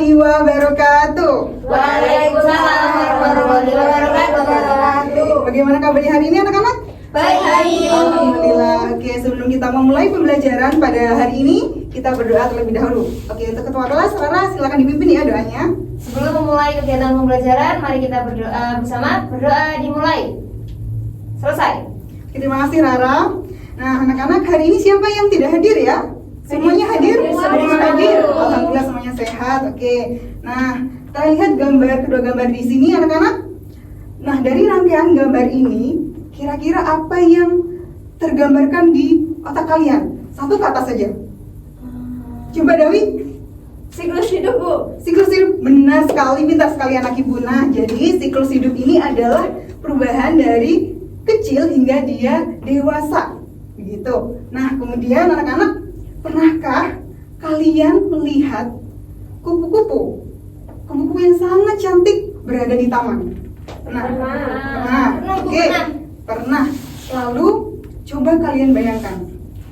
warahmatullahi wabarakatuh. Waalaikumsalam warahmatullahi wabarakatuh. Bagaimana kabarnya hari ini anak-anak? Baik. Alhamdulillah. Oke, sebelum kita memulai pembelajaran pada hari ini, kita berdoa terlebih dahulu. Oke, untuk ketua kelas, Rara silakan dipimpin ya doanya. Sebelum memulai kegiatan pembelajaran, mari kita berdoa bersama. Berdoa dimulai. Selesai. Oke, terima kasih Rara. Nah, anak-anak hari ini siapa yang tidak hadir ya? Semuanya hadir? Semua hadir. Alhamdulillah semuanya sehat. Oke. Nah, kita lihat kedua gambar di sini anak-anak. Nah, dari rangkaian gambar ini, kira-kira apa yang tergambarkan di otak kalian? Satu kata saja. Coba Dawi. Siklus hidup, Bu. Siklus hidup, benar sekali, pintar sekali anak ibu. Nah, jadi siklus hidup ini adalah perubahan dari kecil hingga dia dewasa. Begitu. Nah, kemudian anak-anak, pernahkah kalian melihat kupu-kupu? Kupu-kupu yang sangat cantik berada di taman. Pernah. Oke. Pernah. Lalu coba kalian bayangkan,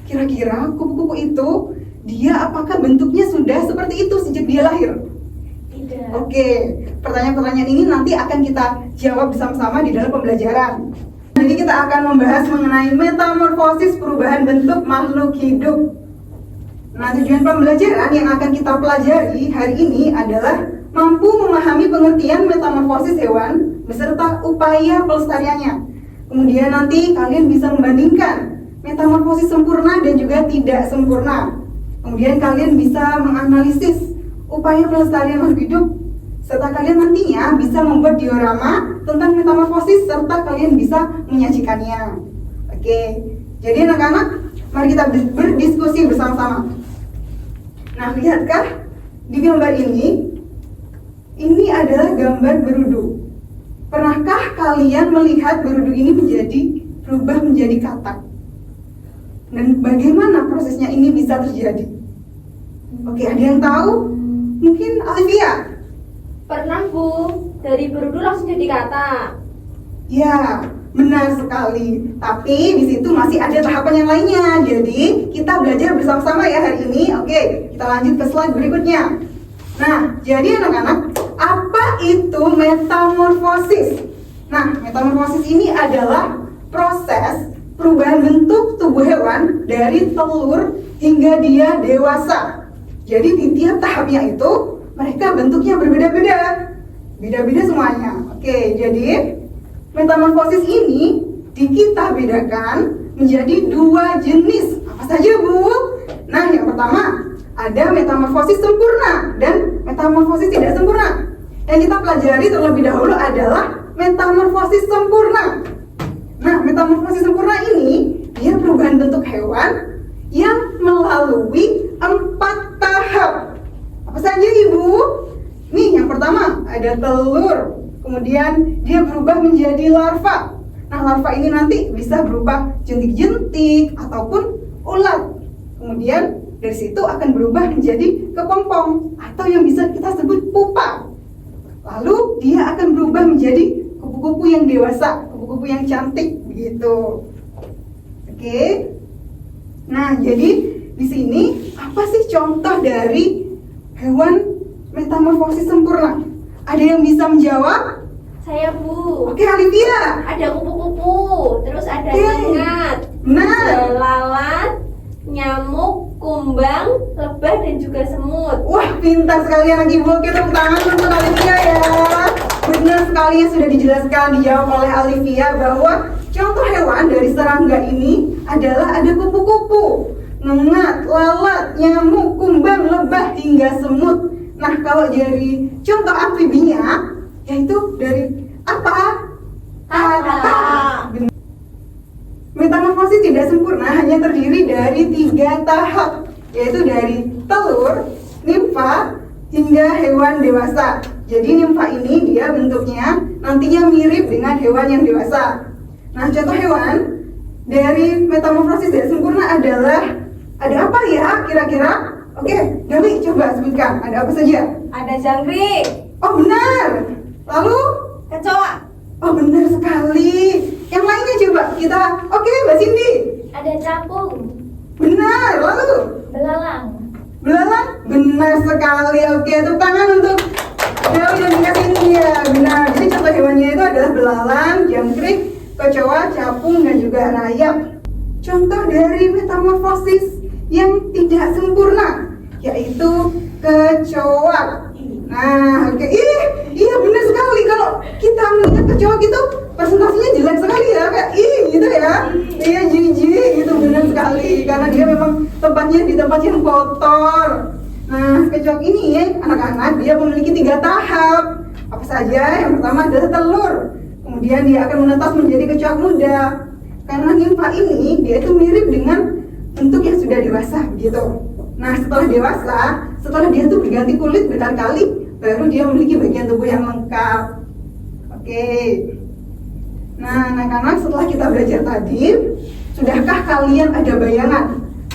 kira-kira kupu-kupu itu dia apakah bentuknya sudah seperti itu sejak dia lahir? Tidak. Oke, pertanyaan-pertanyaan ini nanti akan kita jawab bersama-sama di dalam pembelajaran. Jadi kita akan membahas mengenai metamorfosis perubahan bentuk makhluk hidup. Nah, tujuan pembelajaran yang akan kita pelajari hari ini adalah mampu memahami pengertian metamorfosis hewan beserta upaya pelestariannya. Kemudian nanti kalian bisa membandingkan metamorfosis sempurna dan juga tidak sempurna. Kemudian kalian bisa menganalisis upaya pelestarian makhluk hidup, serta kalian nantinya bisa membuat diorama tentang metamorfosis serta kalian bisa menyajikannya. Oke, jadi anak-anak, mari kita berdiskusi bersama-sama. Nah, lihatkah di gambar ini adalah gambar berudu. Pernahkah kalian melihat berudu ini berubah menjadi katak? Dan bagaimana prosesnya ini bisa terjadi? Oke, ada yang tahu? Mungkin Olivia? Pernah, Bu. Dari berudu langsung jadi katak. Ya, benar sekali. Tapi di situ masih ada tahapan yang lainnya. Jadi kita belajar bersama-sama ya hari ini. Oke, kita lanjut ke slide berikutnya. Nah, jadi anak-anak, apa itu metamorfosis? Nah, metamorfosis ini adalah proses perubahan bentuk tubuh hewan dari telur hingga dia dewasa. Jadi di tiap tahapnya itu mereka bentuknya berbeda-beda. Beda-beda semuanya. Oke, jadi metamorfosis ini kita bedakan menjadi dua jenis. Apa saja, Bu? Nah, yang pertama ada metamorfosis sempurna dan metamorfosis tidak sempurna. Yang kita pelajari terlebih dahulu adalah metamorfosis sempurna. Nah, metamorfosis sempurna ini dia perubahan bentuk hewan yang melalui 4 tahap. Apa saja, Ibu? Nih, yang pertama ada telur, kemudian dia berubah menjadi larva. Nah, larva ini nanti bisa berupa jentik-jentik ataupun ulat. Kemudian dari situ akan berubah menjadi kepompong atau yang bisa kita sebut pupa. Lalu dia akan berubah menjadi kupu-kupu yang dewasa, kupu-kupu yang cantik, begitu. Oke. Nah, jadi di sini apa sih contoh dari hewan metamorfosis sempurna? Ada yang bisa menjawab? Saya, Bu. Oke, Olivia. Ada kupu-kupu, terus ada Oke. nyengat, Nah, lalat, nyamuk, kumbang, lebah, dan juga semut. wah, pintar sekali anak ibu. Kita tepuk tangan untuk Olivia ya. Benar sekali yang sudah dijelaskan, dijawab oleh Olivia bahwa contoh hewan dari serangga ini adalah ada kupu-kupu, ngengat, lalat, nyamuk, kumbang, lebah, hingga semut. Nah, kalau dari contoh amfibinya, yaitu dari apa? Katak. Benar. Metamorfosis tidak sempurna hanya terdiri dari 3 tahap, yaitu dari telur, nimfa, hingga hewan dewasa. Jadi nimfa ini dia bentuknya nantinya mirip dengan hewan yang dewasa. Nah, contoh hewan dari metamorfosis tidak sempurna adalah ada apa ya kira-kira? Oke, Dewi coba sebutkan ada apa saja? Ada jangkrik, Oh, benar. Lalu? kecoa, Oh, benar sekali. Yang lainnya coba kita. Oke, Mbak Cindy. Ada capung, Benar. Lalu? belalang, Belalang? benar sekali. Oke, tepuk tangan untuk hewan yang dikasih dia. Benar. Jadi contoh hewannya itu adalah belalang, jangkrik, kecoa, capung, dan juga rayap. Contoh dari metamorfosis yang tidak sempurna yaitu kecoa. Nah, oke. Iya benar sekali. Kalau kita melihat kecoa gitu presentasinya jelek sekali ya, kayak gitu ya. Iya, jijik gitu, benar sekali. Karena dia memang tempatnya di tempat yang kotor. Nah, kecoa ini anak-anak dia memiliki 3 tahap. Apa saja? Yang pertama adalah telur. Kemudian dia akan menetas menjadi kecoa muda. Karena nimfa ini dia itu mirip dengan bentuk yang sudah dewasa gitu. Nah, setelah dewasa, setelah dia tuh berganti kulit berkali-kali, baru dia memiliki bagian tubuh yang lengkap. Oke. Nah, anak-anak, setelah kita belajar tadi, sudahkah kalian ada bayangan?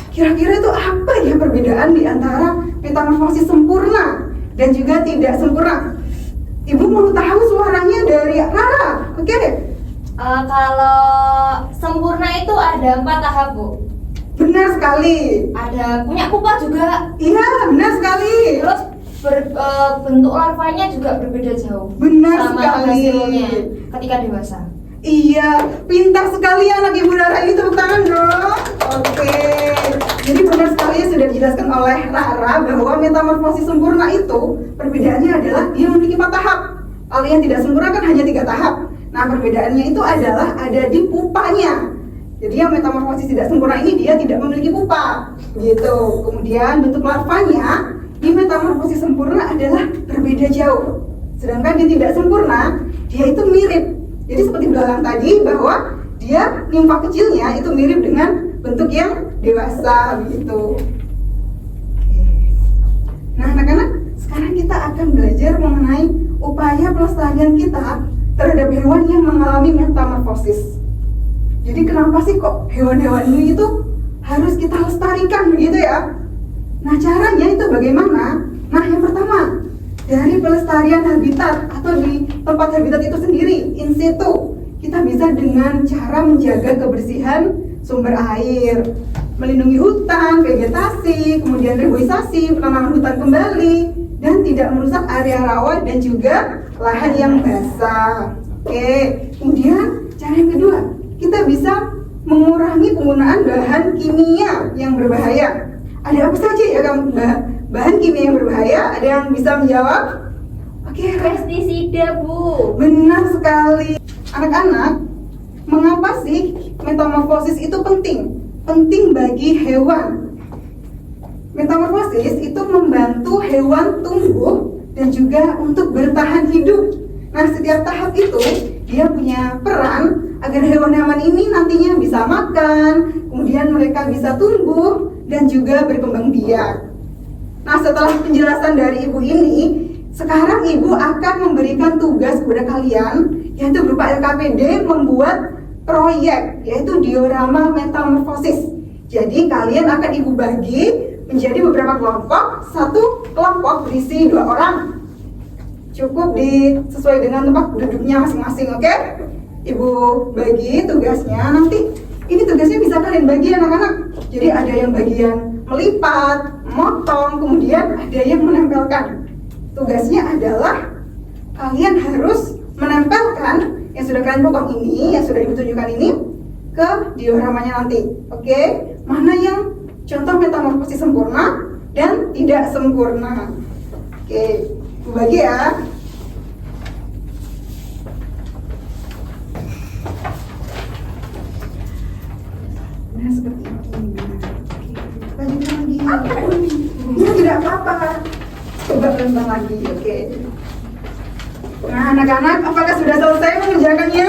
Kira-kira itu apa ya perbedaan di antara metamorfosis sempurna dan juga tidak sempurna? Ibu mau tahu suaranya dari Rara. Oke. Kalau sempurna itu ada 4 tahap, Bu. Benar sekali. Ada punya pupa juga. Iya, benar sekali. Terus bentuk larvanya juga berbeda jauh. Benar sama sekali. hasilnya ketika dewasa. Iya, pintar sekali anak Ibu Rara ini, tepuk tangan dong. Oke. Jadi benar sekali sudah dijelaskan oleh Rara bahwa metamorfosis sempurna itu perbedaannya adalah dia memiliki 4 tahap. Kalau yang tidak sempurna kan hanya 3 tahap. Nah, perbedaannya itu adalah ada di pupanya. Jadi yang metamorfosis tidak sempurna ini dia tidak memiliki pupa, gitu. Kemudian bentuk larvanya di metamorfosis sempurna adalah berbeda jauh. Sedangkan di tidak sempurna dia itu mirip. Jadi seperti belalang tadi bahwa dia nimfa kecilnya itu mirip dengan bentuk yang dewasa, gitu. Nah, anak-anak, sekarang kita akan belajar mengenai upaya pelestarian kita terhadap hewan yang mengalami metamorfosis. Jadi kenapa sih kok hewan-hewan ini itu harus kita lestarikan begitu ya? Nah, caranya itu bagaimana? Nah, yang pertama, dari pelestarian habitat atau di tempat habitat itu sendiri, in situ, kita bisa dengan cara menjaga kebersihan sumber air, melindungi hutan, vegetasi, kemudian reboisasi, penanaman hutan kembali, dan tidak merusak area rawa dan juga lahan yang basah. Oke, kemudian cara yang kedua, kita bisa mengurangi penggunaan bahan kimia yang berbahaya. Ada apa saja ya bahan kimia yang berbahaya? Ada yang bisa menjawab? Oke, Pestisida, Bu. benar sekali. Anak-anak, mengapa sih metamorfosis itu penting? Penting bagi hewan. Metamorfosis itu membantu hewan tumbuh dan juga untuk bertahan hidup. Nah, setiap tahap itu dia punya peran agar hewan-hewan ini nantinya bisa makan, kemudian mereka bisa tumbuh dan juga berkembang biak. Nah, setelah penjelasan dari Ibu ini, sekarang Ibu akan memberikan tugas kepada kalian, yaitu berupa LKPD membuat proyek, yaitu diorama metamorfosis. Jadi kalian akan Ibu bagi menjadi beberapa kelompok. Satu kelompok berisi 2 orang. Cukup sesuai dengan tempat duduknya masing-masing, oke? Ibu bagi tugasnya, nanti ini tugasnya bisa kalian bagi anak-anak. Jadi ada yang bagian melipat, motong, kemudian ada yang menempelkan. Tugasnya adalah kalian harus menempelkan yang sudah kalian potong ini, yang sudah Ibu tunjukkan ini ke dioramanya nanti. Oke? Mana yang contoh metamorfosis sempurna dan tidak sempurna. Oke, Ibu bagi ya. Nah, seperti ini. Lanjutkan lagi. Ya, tidak apa-apa. Coba ulang lagi, oke. Nah, anak-anak, apakah sudah selesai mengerjakannya?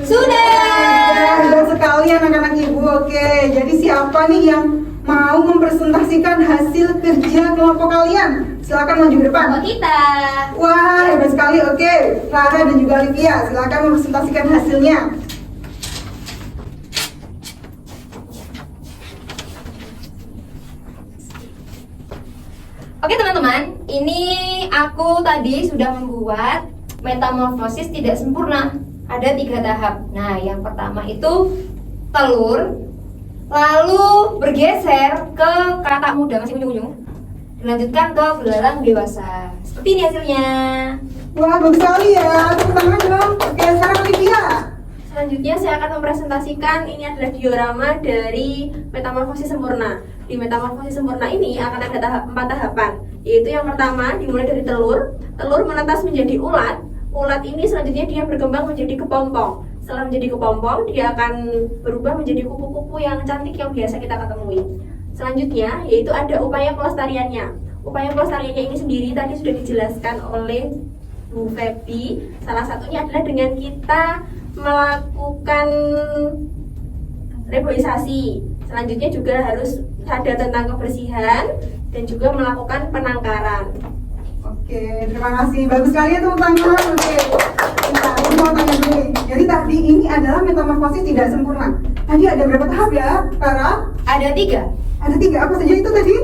Sudah sekali anak-anak Ibu, oke. Jadi siapa nih yang mau mempresentasikan hasil kerja kelompok kalian? Silakan maju ke depan. Kelompok kita. Wah, hebat sekali, oke. Rara dan juga Olivia, silakan mempresentasikan hasilnya. Oke teman-teman, ini aku tadi sudah membuat metamorfosis tidak sempurna. Ada 3 tahap. Nah, yang pertama itu telur, lalu bergeser ke katak muda, masih unyu-unyu. dilanjutkan ke belalang dewasa. Seperti ini hasilnya. Wah, bagus sekali ya. Tepuk tangan dong. Oke, sekarang Olivia. Selanjutnya saya akan mempresentasikan ini adalah diorama dari metamorfosis sempurna. Di metamorfosis sempurna ini akan ada 4 tahapan, yaitu yang pertama dimulai dari telur. Telur menetas menjadi ulat. Ulat ini selanjutnya dia berkembang menjadi kepompong. Setelah menjadi kepompong, dia akan berubah menjadi kupu-kupu yang cantik yang biasa kita ketemui. Selanjutnya yaitu ada upaya pelestariannya. Upaya pelestariannya ini sendiri tadi sudah dijelaskan oleh Bu Febi. Salah satunya adalah dengan kita melakukan reboisasi. Selanjutnya juga harus sadar tentang kebersihan dan juga melakukan penangkaran. Oke, terima kasih. Bagus sekali ya tepuk tangan. Oke. Nah, aku mau tanya dulu nih. Jadi tadi ini adalah metamorfosis tidak sempurna. Tadi ada berapa tahap ya, Farah? Ada 3. Ada 3. Apa saja itu tadi?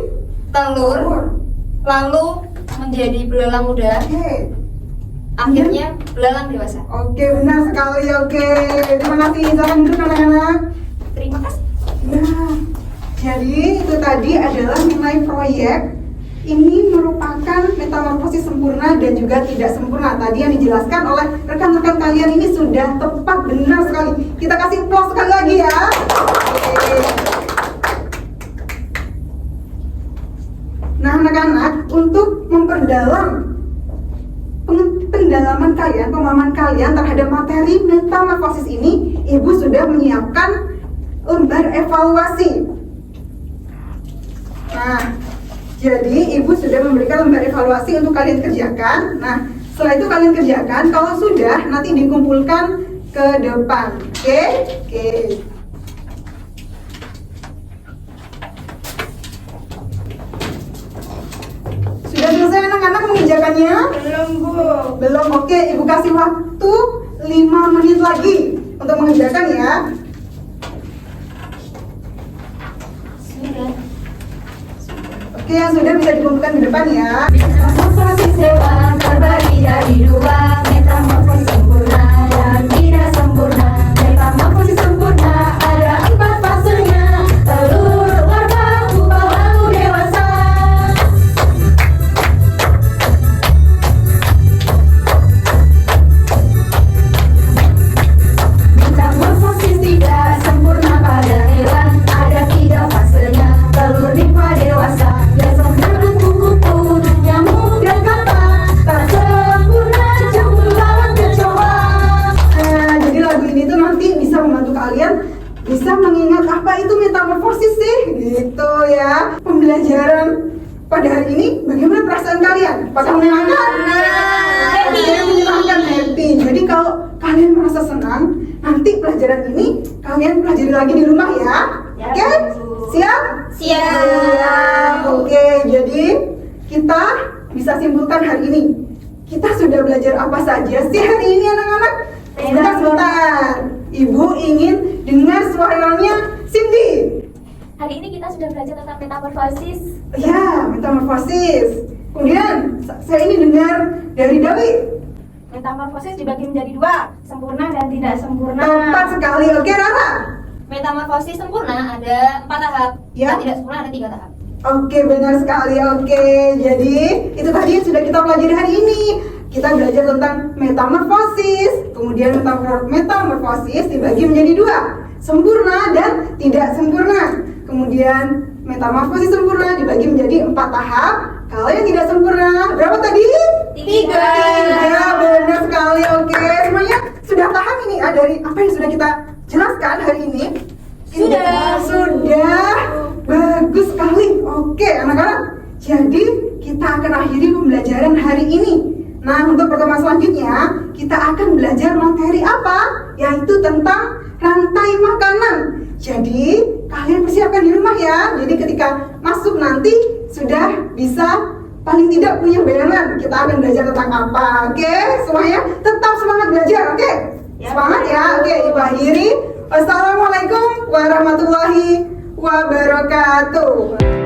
Telur, lalu menjadi belalang muda, Oke. akhirnya belalang dewasa. Oke, benar sekali. Oke, terima kasih. Silakan duduk anak-anak. Terima kasih. Nah, jadi itu tadi adalah nilai proyek. Ini merupakan metamorfosis sempurna dan juga tidak sempurna. Tadi yang dijelaskan oleh rekan-rekan kalian ini sudah tepat, benar sekali. Kita kasih applause sekali lagi ya. Oke. Nah, anak-anak, untuk memperdalam pendalaman kalian, pemahaman kalian terhadap materi metamorfosis ini, Ibu sudah menyiapkan lembar evaluasi. Nah, jadi Ibu sudah memberikan lembar evaluasi untuk kalian kerjakan. Nah, setelah itu kalian kerjakan. Kalau sudah, nanti dikumpulkan ke depan. Oke? Oke. Sudah selesai anak-anak mengerjakannya? Belum, Bu. Belum. Oke, Ibu kasih waktu 5 menit lagi untuk mengerjakan ya. Sudah. Oke, yang sudah bisa dikumpulkan ke depan ya. Metamorfosis hewan terbagi jadi 2, metamorfosis sempurna dan tidak sempurna. Metamorfosis sempurna ada 4 fasenya: telur, larva, pupa, lalu dewasa. Metamorfosis tidak sempurna pada hewan ada 3 fasenya: telur, nimfa, dewasa. Kupu-kupu, nyamuk dan katak tak sempurna, campur lawan kecoa. Nah, jadi lagu ini tuh nanti bisa membantu kalian bisa mengingat apa itu metamorfosis sih, gitu ya. Pembelajaran pada hari ini, bagaimana perasaan kalian? Apakah menyenangkan? Happy. Oke, menyenangkan, happy. Jadi kalau kalian merasa senang, nanti pelajaran ini kalian pelajari lagi di rumah ya. Ya, Oke? Bu. Siap? Siap. Oke, jadi kita bisa simpulkan hari ini. Kita sudah belajar apa saja sih hari ini anak-anak? Sebentar. Ibu ingin dengar suaranya Cindy. Hari ini kita sudah belajar tentang metamorfosis. Ya, metamorfosis. Kemudian saya ini dengar dari Dawi. Metamorfosis dibagi menjadi 2, sempurna dan tidak sempurna. Tepat sekali. Oke, Rara. Metamorfosis sempurna ada 4 tahap, Ya. dan tidak sempurna ada 3 tahap. Oke, benar sekali. Oke, jadi itu tadi yang sudah kita pelajari hari ini. Kita belajar tentang metamorfosis. Kemudian metamorfosis dibagi menjadi 2, sempurna dan tidak sempurna. Kemudian metamorfosis sempurna dibagi menjadi 4 tahap. Kalau yang tidak sempurna, berapa tadi? 3. Ya, benar sekali. Oke, semuanya sudah paham ini dari apa yang sudah kita jelaskan hari ini? Sudah. Bagus sekali. Oke, anak-anak. Jadi kita akan akhiri pembelajaran hari ini. Nah, untuk pertemuan selanjutnya kita akan belajar materi apa? Yaitu tentang rantai makanan. Jadi kalian persiapkan di rumah ya. Jadi ketika masuk nanti sudah bisa paling tidak punya bayangan kita akan belajar tentang apa. Oke, semuanya tetap semangat belajar. Oke, semangat ya. Oke, Ibu akhiri. Wassalamualaikum warahmatullahi wabarakatuh.